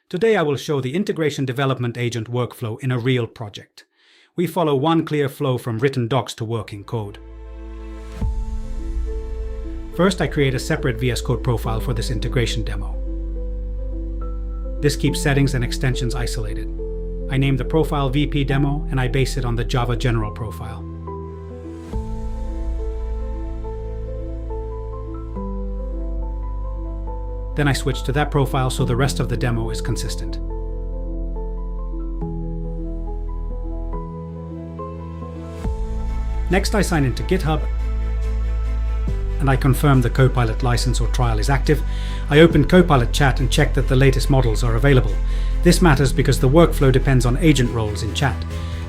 Today I will show the integration development agent workflow in a real project. We follow one clear flow from written docs to working code. First, I create a separate VS Code profile for this integration demo. This keeps settings and extensions isolated. I name the profile VP Demo and I base it on the Java General profile. Then I switch to that profile so the rest of the demo is consistent. Next, I sign into GitHub and I confirm the Copilot license or trial is active. I open Copilot chat and check that the latest models are available. This matters because the workflow depends on agent roles in chat.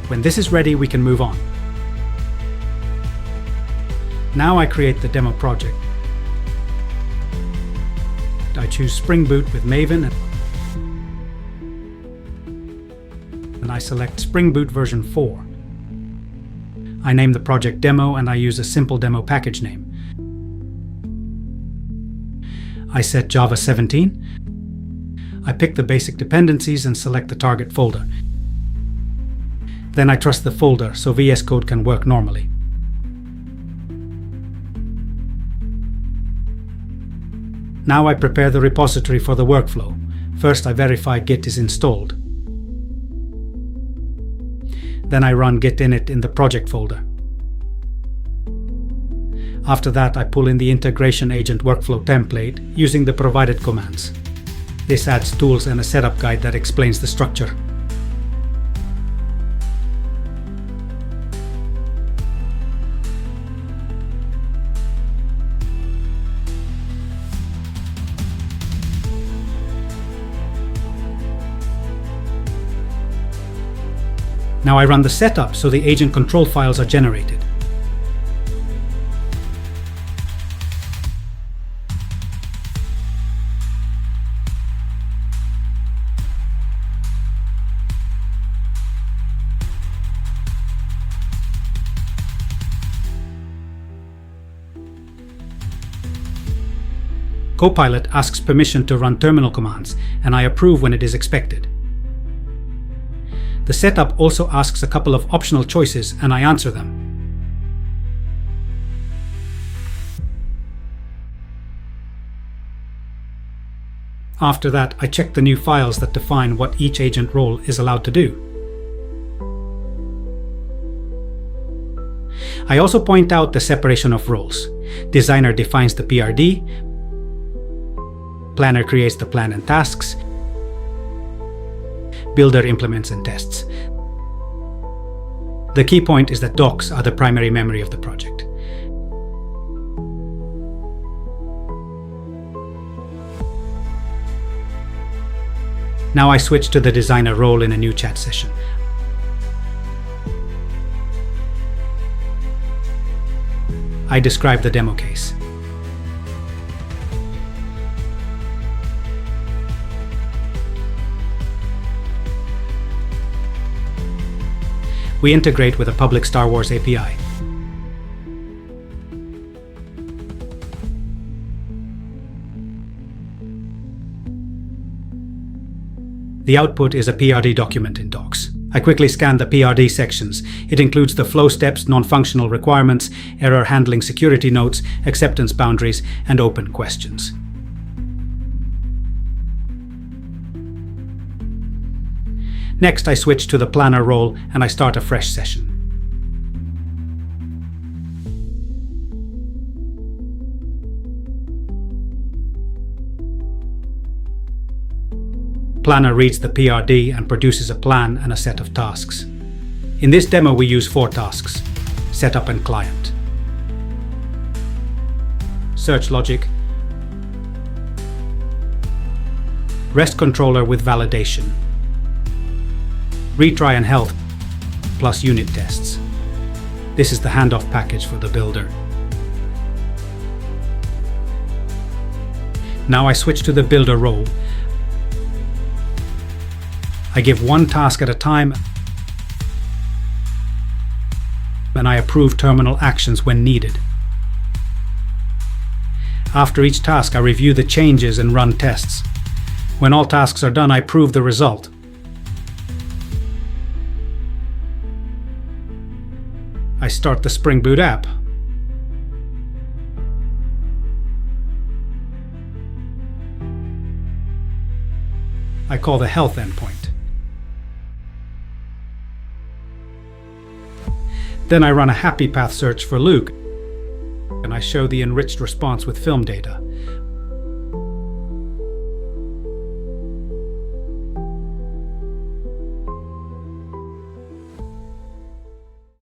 When this is ready, we can move on. Now I create the demo project. I choose Spring Boot with Maven and I select Spring Boot version 4. I name the project Demo and I use a simple demo package name. I set Java 17. I pick the basic dependencies and select the target folder. Then I trust the folder so VS Code can work normally. Now I prepare the repository for the workflow. First I verify Git is installed. Then I run git init in the project folder. After that I pull in the integration agent workflow template using the provided commands. This adds tools and a setup guide that explains the structure. Now I run the setup so the agent control files are generated. Copilot asks permission to run terminal commands, and I approve when it is expected. The setup also asks a couple of optional choices and I answer them. After that, I check the new files that define what each agent role is allowed to do. I also point out the separation of roles. Designer defines the PRD, Planner creates the plan and tasks, Builder implements and tests. The key point is that docs are the primary memory of the project. Now I switch to the designer role in a new chat session. I describe the demo case. We integrate with a public Star Wars API. The output is a PRD document in Docs. I quickly scan the PRD sections. It includes the flow steps, non-functional requirements, error handling security notes, acceptance boundaries, and open questions. Next, I switch to the planner role and I start a fresh session. Planner reads the PRD and produces a plan and a set of tasks. In this demo, we use 4 tasks: setup and client, search logic, REST controller with validation, retry and health, plus unit tests. This is the handoff package for the builder. Now I switch to the builder role. I give one task at a time and I approve terminal actions when needed. After each task, I review the changes and run tests. When all tasks are done, I prove the result. I start the Spring Boot app. I call the health endpoint. Then I run a happy path search for Luke, and I show the enriched response with film data.